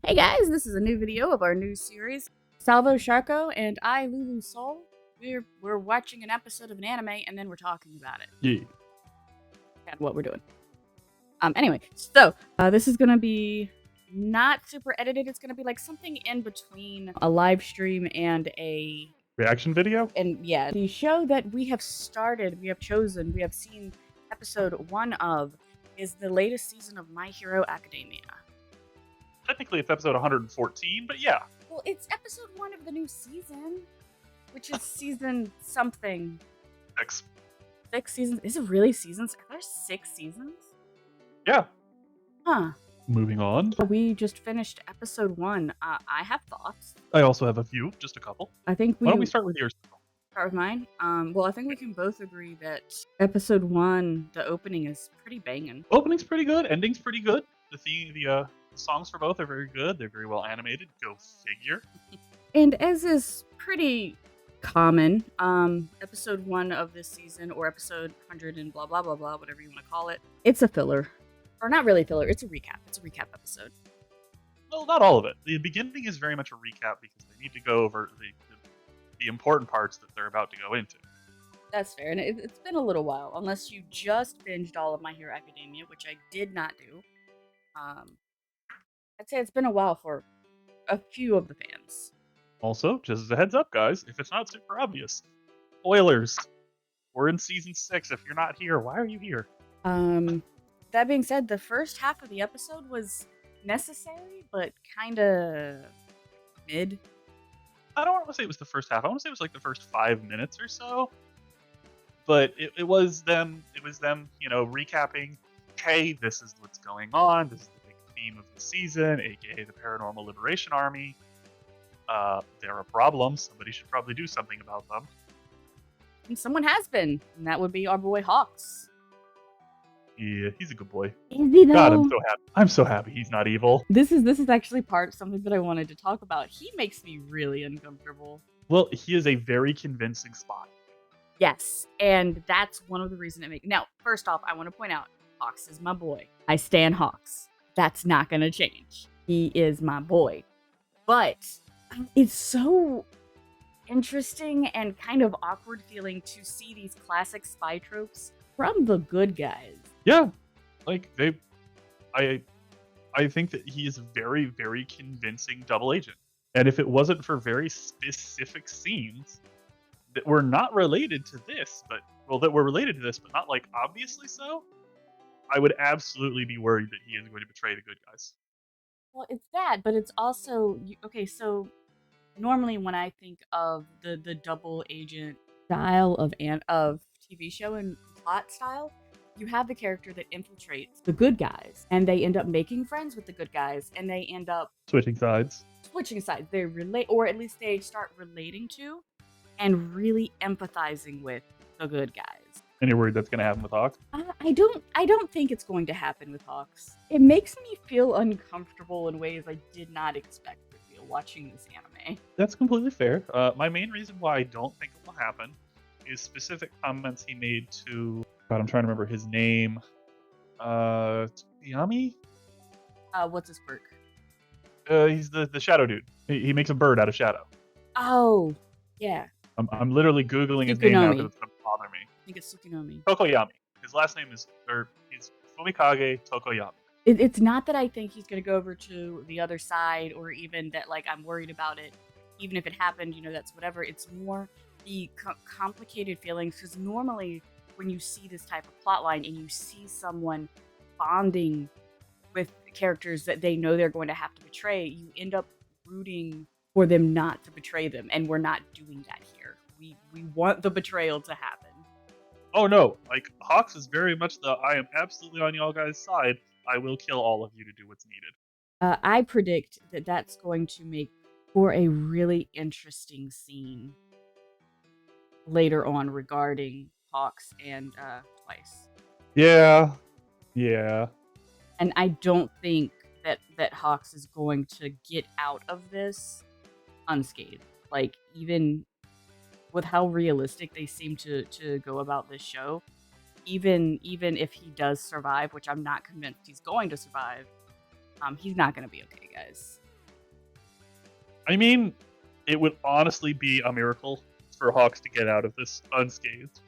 Hey guys, this is a new video of our new series. Salvo Sharko and I, Lulu Soul. We're watching an episode of an anime and then we're talking about it. Yeah. And what we're doing. Anyway, so this is gonna be not super edited. It's gonna be like something in between a live stream and a Reaction video? and yeah, the show that we have started, we have seen episode 1 of is the latest season of My Hero Academia. Technically, it's episode 114, but yeah. Well, it's episode 1 of the new season, which is season something. 6. 6 seasons? Is it really seasons? Are there 6 seasons? Yeah. Huh. Moving on. We just finished episode 1. I have thoughts. I also have a few, just a couple. I think Why don't we start with yours? start with mine. Well, I think we can both agree that episode 1, the opening is pretty banging. Opening's pretty good. Ending's pretty good. The songs for both are very good. They're very well animated. Go figure. And as is pretty common, episode 1 of this season, or episode 100 and blah blah blah blah, whatever you want to call it, it's a filler. Or not really filler, it's a recap. It's a recap episode. Well, not all of it. The beginning is very much a recap because they need to go over the important parts that they're about to go into. That's fair, and it's been a little while, unless you just binged all of My Hero Academia, which I did not do. I'd say it's been a while for a few of the fans. Also, just as a heads up, guys, if it's not super obvious, spoilers. We're in season 6. If you're not here, why are you here? That being said, the first half of the episode was necessary, but kinda mid. I don't want to say it was the first half. I want to say it was like the first 5 minutes or so. But it was them, recapping, hey, this is what's going on. This is the big theme of the season, aka the Paranormal Liberation Army. They're a problem. Somebody should probably do something about them. And someone has been, and that would be our boy Hawks. Yeah, he's a good boy. Is he though? God, I'm so happy. I'm so happy he's not evil. This is actually something that I wanted to talk about. He makes me really uncomfortable. Well, he is a very convincing spot. Yes, and that's one of the reasons it makes. Now, first off, I want to point out, Hawks is my boy. I stan Hawks. That's not gonna change. He is my boy. But it's so interesting and kind of awkward feeling to see these classic spy tropes from the good guys. Yeah, like I think that he is a very, very convincing double agent. And if it wasn't for very specific scenes that were not related to this, that were related to this, but not like obviously so, I would absolutely be worried that he is going to betray the good guys. Well, it's that, but it's also okay. So normally, when I think of the double agent style of TV show and plot style, you have the character that infiltrates the good guys, and they end up making friends with the good guys, and they end up Switching sides. They relate, or at least they start relating to, and really empathizing with the good guys. And you're worried that's going to happen with Hawks? I don't think it's going to happen with Hawks. It makes me feel uncomfortable in ways I did not expect to feel watching this anime. That's completely fair. My main reason why I don't think it will happen is specific comments he made to... God, I'm trying to remember his name. Yami? What's his quirk? He's the shadow dude. He makes a bird out of shadow. Oh, yeah. I'm literally Googling his name now because it's going to bother me. I think it's Tsukunomi. Tokoyami. His last name is... he's Fumikage Tokoyami. It's not that I think he's going to go over to the other side, or even that, like, I'm worried about it. Even if it happened, that's whatever. It's more the complicated feelings, because normally when you see this type of plotline and you see someone bonding with characters that they know they're going to have to betray, you end up rooting for them not to betray them, and we're not doing that here. We want the betrayal to happen. Oh no, like, Hawks is very much I am absolutely on y'all guys' side. I will kill all of you to do what's needed. I predict that that's going to make for a really interesting scene later on regarding Hawks and Twice. Yeah. And I don't think that Hawks is going to get out of this unscathed. Like, even with how realistic they seem to go about this show, even if he does survive, which I'm not convinced he's going to survive, he's not going to be okay, guys. I mean, it would honestly be a miracle for Hawks to get out of this unscathed.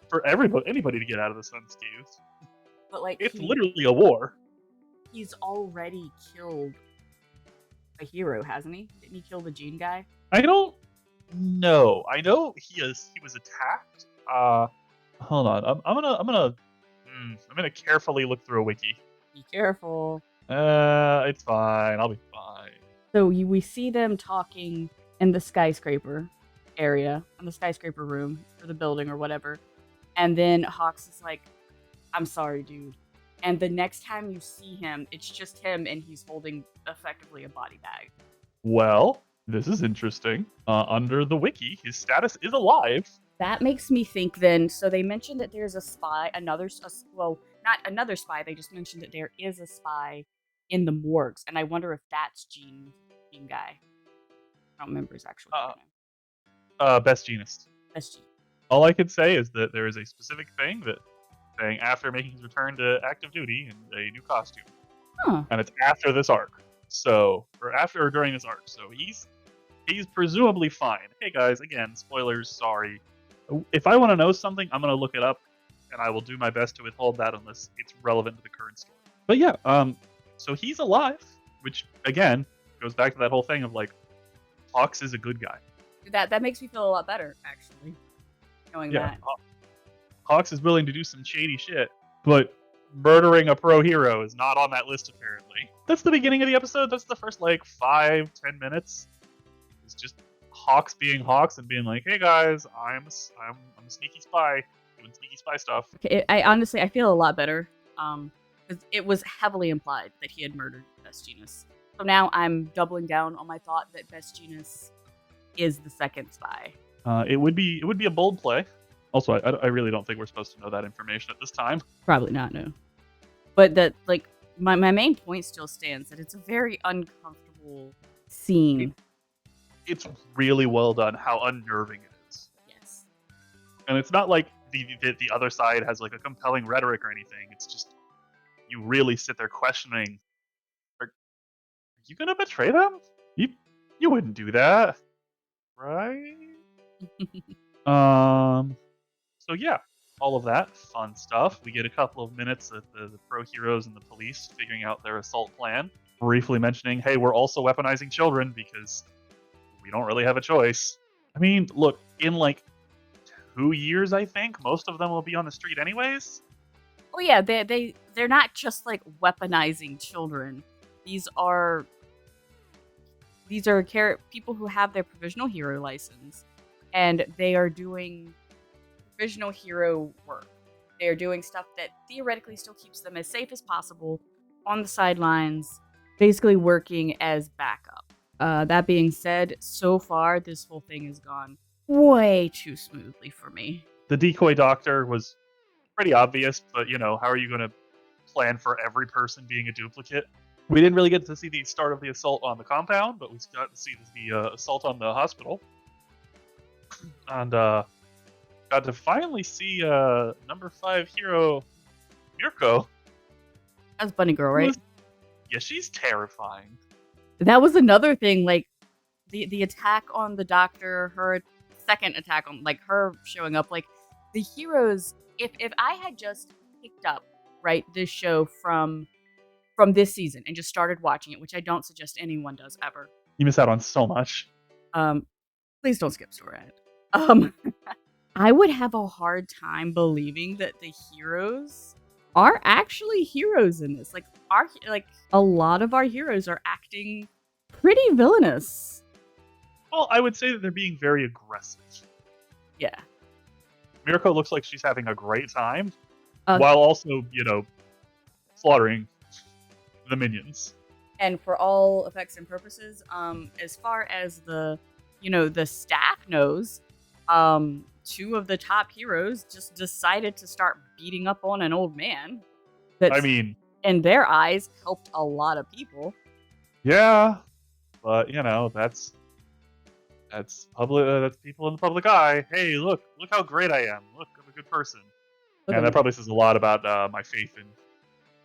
For anybody to get out of this unscathed. But like It's literally a war. he's already killed a hero, hasn't he? Didn't he kill the Gene guy? I don't know. I know he was attacked. Hold on. I'm gonna carefully look through a wiki. Be careful. It's fine. I'll be fine. So we see them talking in the skyscraper area, in the skyscraper room or the building or whatever. And then Hawks is like, I'm sorry, dude. And the next time you see him, it's just him and he's holding effectively a body bag. Well, this is interesting. Under the wiki, his status is alive. That makes me think then, so they mentioned that there's a spy, well, not another spy, they just mentioned that there is a spy in the morgues. And I wonder if that's Gene guy. I don't remember his actual name. Best Genist. That's Gene. All I can say is that there is a specific thing that saying after making his return to active duty in a new costume. Huh. And it's after this arc. So, or after or during this arc. So he's presumably fine. Hey guys, again, spoilers, sorry. If I want to know something, I'm going to look it up, and I will do my best to withhold that unless it's relevant to the current story. But yeah, so he's alive, which, again, goes back to that whole thing of, like, Hawks is a good guy. That makes me feel a lot better, actually, knowing that. Hawks is willing to do some shady shit, but murdering a pro hero is not on that list, apparently. That's the beginning of the episode. That's the first, 5-10 minutes. It's just Hawks being Hawks and being like, "Hey guys, I'm a sneaky spy doing sneaky spy stuff." Okay, I feel a lot better. Because it was heavily implied that he had murdered Best Genus. So now I'm doubling down on my thought that Best Genus is the second spy. It would be a bold play. Also, I really don't think we're supposed to know that information at this time. Probably not, no. But that, my main point still stands that it's a very uncomfortable scene. It's really well done how unnerving it is. Yes. And it's not like the other side has a compelling rhetoric or anything. It's just you really sit there questioning, are you gonna betray them? You wouldn't do that, right? So yeah, all of that fun stuff. We get a couple of minutes of the pro heroes and the police figuring out their assault plan. Briefly mentioning, hey, we're also weaponizing children because we don't really have a choice. I mean, look, in 2 years, I think most of them will be on the street anyways. Oh yeah, they're not just weaponizing children. These are people who have their provisional hero license, and they are doing provisional hero work. They are doing stuff that theoretically still keeps them as safe as possible on the sidelines, basically working as backup. That being said, so far this whole thing has gone way too smoothly for me. The decoy doctor was pretty obvious, but how are you going to plan for every person being a duplicate? We didn't really get to see the start of the assault on the compound, but we got to see the assault on the hospital. And got to finally see number 5 hero, Mirko. That's Bunny Girl, right? Yeah, she's terrifying. That was another thing, the attack on the doctor, her second attack on, her showing up, the heroes, if I had just picked up, right, this show from this season and just started watching it, which I don't suggest anyone does ever. You miss out on so much. Please don't skip story. I would have a hard time believing that the heroes are actually heroes in this. A lot of our heroes are acting pretty villainous. Well, I would say that they're being very aggressive. Yeah. Mirko looks like she's having a great time, while also, slaughtering the minions. And for all effects and purposes, as far as the staff knows, 2 of the top heroes just decided to start beating up on an old man. That's, in their eyes, helped a lot of people. Yeah, but that's public. That's people in the public eye. Hey, look how great I am. Look, I'm a good person. And that probably says a lot about my faith in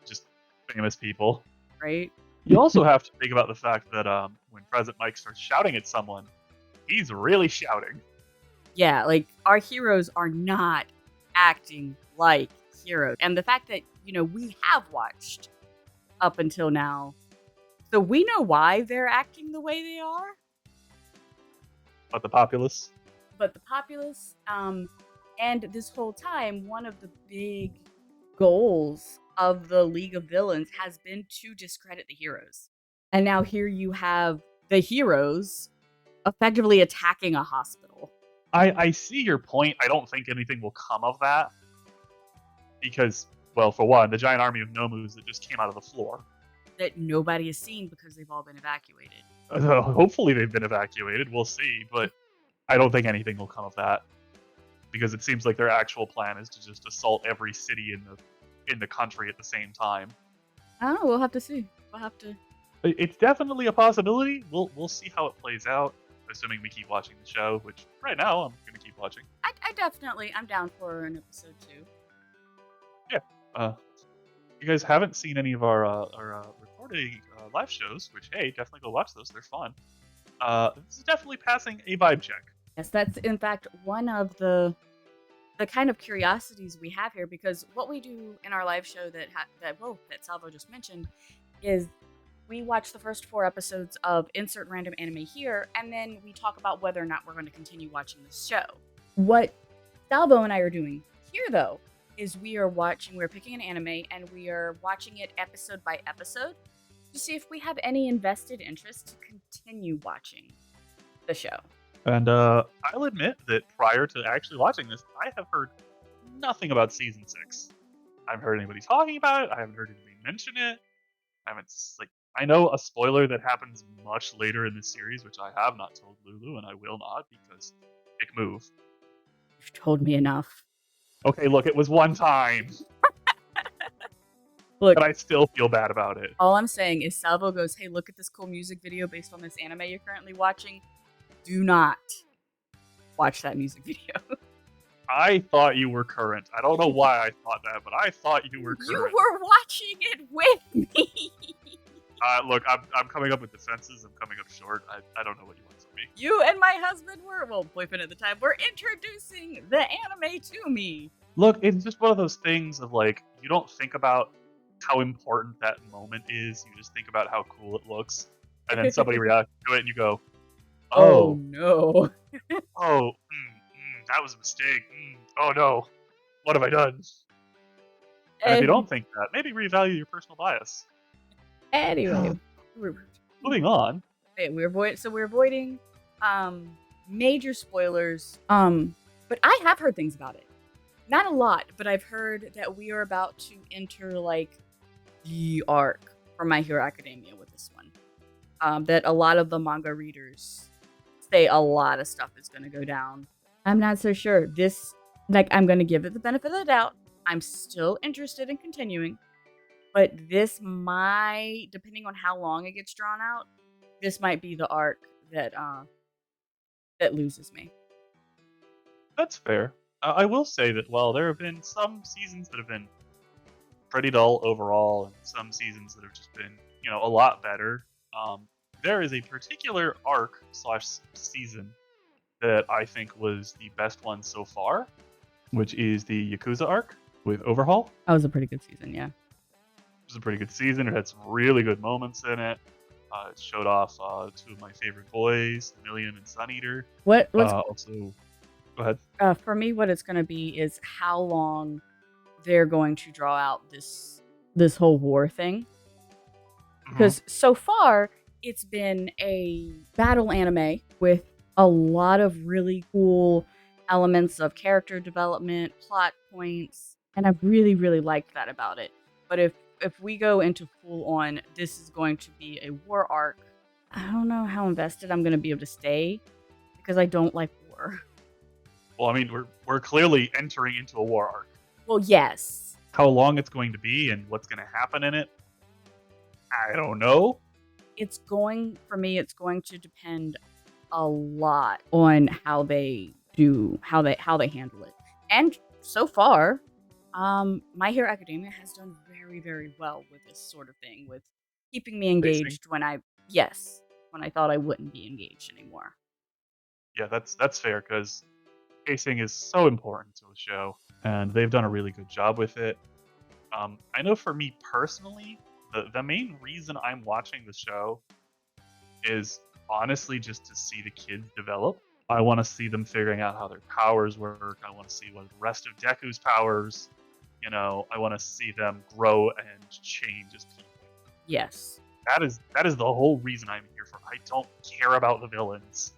just famous people. Right. You also have to think about the fact that when President Mike starts shouting at someone, he's really shouting. Yeah, like our heroes are not acting like heroes. And the fact that, we have watched up until now, so we know why they're acting the way they are, But the populace, but the populace, and this whole time, one of the big goals of the League of Villains has been to discredit the heroes. And now here you have the heroes effectively attacking a hospital. I see your point. I don't think anything will come of that because, well, for one, the giant army of Nomus that just came out of the floor. That nobody has seen because they've all been evacuated. Hopefully, they've been evacuated. We'll see, but I don't think anything will come of that because it seems like their actual plan is to just assault every city in the country at the same time. I don't know. We'll have to see. We'll have to. It's definitely a possibility. We'll see how it plays out, assuming we keep watching the show. Which right now I'm gonna keep watching. I'm down for an episode 2. Yeah. You guys haven't seen any of our recorded live shows, which hey, definitely go watch those. They're fun. This is definitely passing a vibe check. Yes, that's in fact one of the kind of curiosities we have here, because what we do in our live show that Salvo just mentioned is we watch the first 4 episodes of insert random anime here, and then we talk about whether or not we're going to continue watching this show. What Salvo and I are doing here, though, is we're picking an anime, and we are watching it episode by episode to see if we have any invested interest to continue watching the show. And I'll admit that prior to actually watching this, I have heard nothing about season 6. I haven't heard anybody talking about it. I haven't heard anybody mention it. I know a spoiler that happens much later in the series, which I have not told Lulu, and I will not because big move. You've told me enough. Okay, look, it was one time. Look, but I still feel bad about it. All I'm saying is Salvo goes, hey, look at this cool music video based on this anime you're currently watching. Do not watch that music video. I thought you were current. I don't know why I thought that, but I thought you were current. You were watching it with me. Look, I'm coming up with defenses. I'm coming up short. I don't know what you want from me. You and my husband boyfriend at the time, were introducing the anime to me. Look, it's just one of those things of like, you don't think about how important that moment is. You just think about how cool it looks. And then somebody reacts to it and you go, oh no. That was a mistake. Oh no. What have I done? And if you don't think that, maybe reevaluate your personal bias. Anyway, moving on. Okay, we're avoiding major spoilers. But I have heard things about it. Not a lot, but I've heard that we are about to enter like the arc for My Hero Academia with this one. That a lot of the manga readers say a lot of stuff is going to go down. I'm not so sure. I'm going to give it the benefit of the doubt. I'm still interested in continuing. But this might, depending on how long it gets drawn out, this might be the arc that loses me. That's fair. I will say that while there have been some seasons that have been pretty dull overall, and some seasons that have just been, a lot better, there is a particular arc / season that I think was the best one so far, which is the Yakuza arc with Overhaul. That was a pretty good season, yeah. It was a pretty good season. It had some really good moments in it. It showed off 2 of my favorite boys, Million and Sun Eater. Also, go ahead. For me, what it's going to be is how long they're going to draw out this whole war thing. Because so far, it's been a battle anime with a lot of really cool elements of character development, plot points, and I've really, really liked that about it. But if we go into full on, this is going to be a war arc, I don't know how invested I'm going to be able to stay, because I don't like war. Well, I mean, we're clearly entering into a war arc. Well, yes. How long it's going to be and what's going to happen in it, I don't know. It's going to depend a lot on how they handle it. And so far, My Hero Academia has done very, very well with this sort of thing, with keeping me Pacing. engaged when I thought I wouldn't be engaged anymore. Yeah, that's fair because pacing is so important to a show, and they've done a really good job with it. I know for me personally, the main reason I'm watching the show is honestly just to see the kids develop. I want to see them figuring out how their powers work. I want to see what the rest of Deku's powers. I want to see them grow and change as people. Yes. That is the whole reason I'm here for. I don't care about the villains.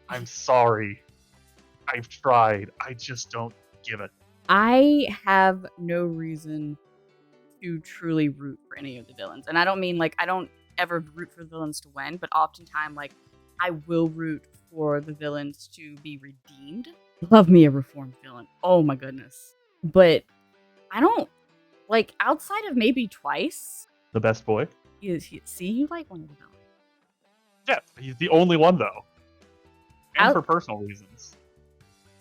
I'm sorry. I've tried. I just don't give it. I have no reason to truly root for any of the villains. And I don't mean like I don't ever root for the villains to win, but oftentimes like I will root for the villains to be redeemed. Love me a reformed villain. Oh my goodness. But I don't like outside of maybe Twice. The best boy. See, you like one of the villains. Yeah, he's the only one though, and Out, for personal reasons.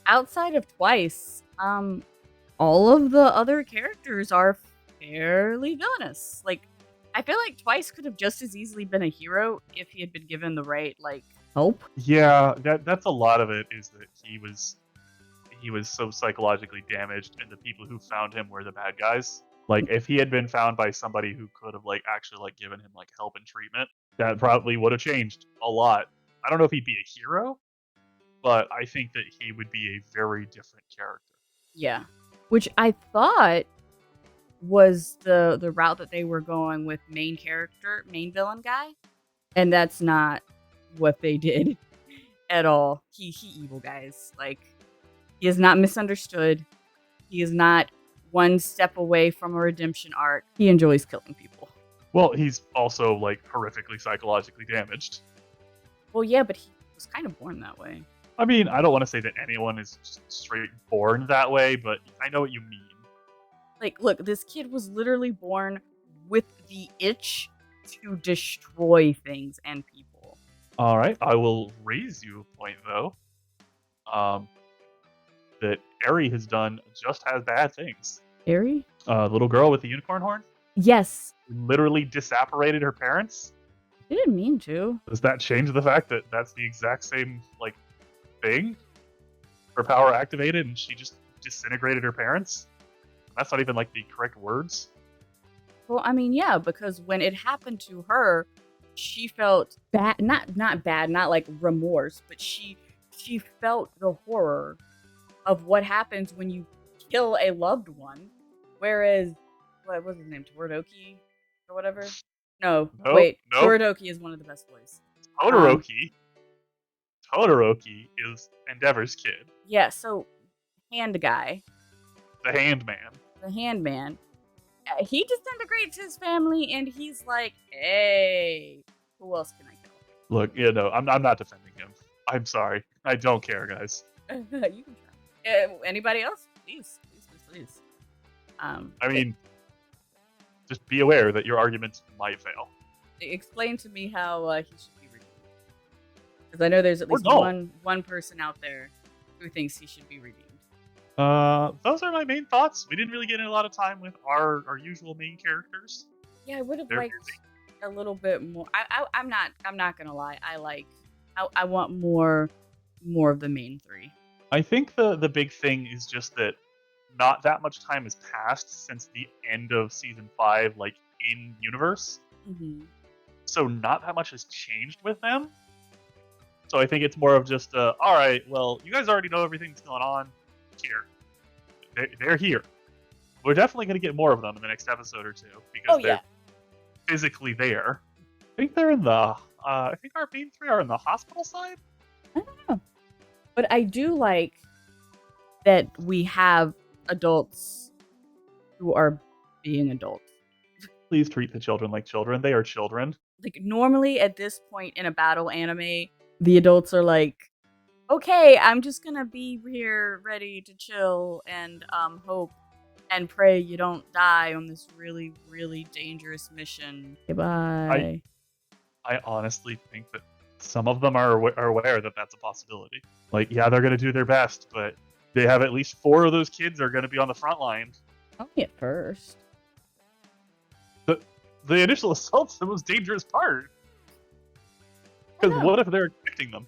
outside of Twice, all of the other characters are fairly villainous. Like, I feel like Twice could have just as easily been a hero if he had been given the right like help. Yeah, that's a lot of it. Is that he was so psychologically damaged, and the people who found him were the bad guys. Like, if he had been found by somebody who could have like actually like given him like help and treatment, that probably would have changed a lot. I don't know if he'd be a hero, but I think that he would be a very different character. Yeah, which I thought was the route that they were going with main villain guy, and that's not what they did at all. He evil guys. Like, he is not misunderstood. He is not one step away from a redemption arc. He enjoys killing people. Well, he's also like horrifically psychologically damaged. Well, yeah, but he was kind of born that way. I mean, I don't want to say that anyone is just straight born that way, but I know what you mean. Like, look, this kid was literally born with the itch to destroy things and people. All right, I will raise you a point though. That Eri has done just as bad things. Eri? Little girl with the unicorn horn Yes. literally disapparated her parents. She didn't mean to. Does that change the fact that that's the exact same like thing? Her power activated, and she just disintegrated her parents. That's not even like the correct words. Well, I mean, yeah, because when it happened to her, she felt bad, not bad, not like remorse, but she felt the horror of what happens when you kill a loved one. Whereas, what was his name, Todoroki or whatever? No, Nope, wait, nope. Todoroki is one of the best boys. Todoroki. Todoroki is Endeavor's kid, Yeah, so hand guy, the Hand Man. the hand man, he disintegrates his family, and he's like, "Hey, who else can I kill?" Look, I'm not defending him. I'm sorry. I don't care, guys. You can try. Anybody else? Please, please, please, please. I mean, just be aware that your arguments might fail. Explain to me how he should be redeemed. Because I know there's at least one person out there who thinks he should be redeemed. Those are my main thoughts. We didn't really get in a lot of time with our usual main characters. Yeah, I would have They're liked busy. a little bit more. I'm not gonna lie. I want more of the main three. I think the big thing is just that not that much time has passed since the end of season 5, like in universe. Mm-hmm. So not that much has changed with them. So I think it's more of just, all right, well, you guys already know everything that's going on here. They're here. We're definitely going to get more of them in the next episode or two because they're physically there. I think they're in the. I think our main three are in the hospital side. I don't know, but I do like that we have adults who are being adults. Please treat the children like children. They are children. Like, normally at this point in a battle anime, the adults are like, okay, I'm just gonna be here ready to chill and hope and pray you don't die on this really, really dangerous mission. Goodbye. I honestly think that some of them are aware that that's a possibility. Like, yeah, they're going to do their best, but they have at least 4 of those kids are going to be on the front line. Only at first. The initial assault's the most dangerous part. I Because know. what if they're expecting them?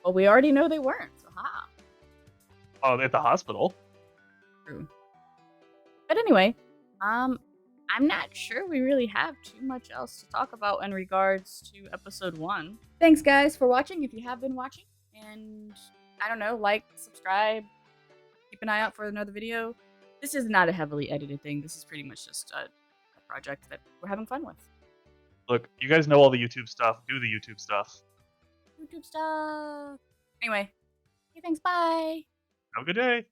Well, we already know they weren't. So ha. Oh, at the hospital. True. But anyway, I'm not sure we really have too much else to talk about in regards to episode 1. Thanks, guys, for watching, if you have been watching. And, I don't know, like, subscribe, keep an eye out for another video. This is not a heavily edited thing. This is pretty much just a project that we're having fun with. Look, you guys know all the YouTube stuff. Do the YouTube stuff. YouTube stuff. Anyway, okay, thanks, bye. Have a good day.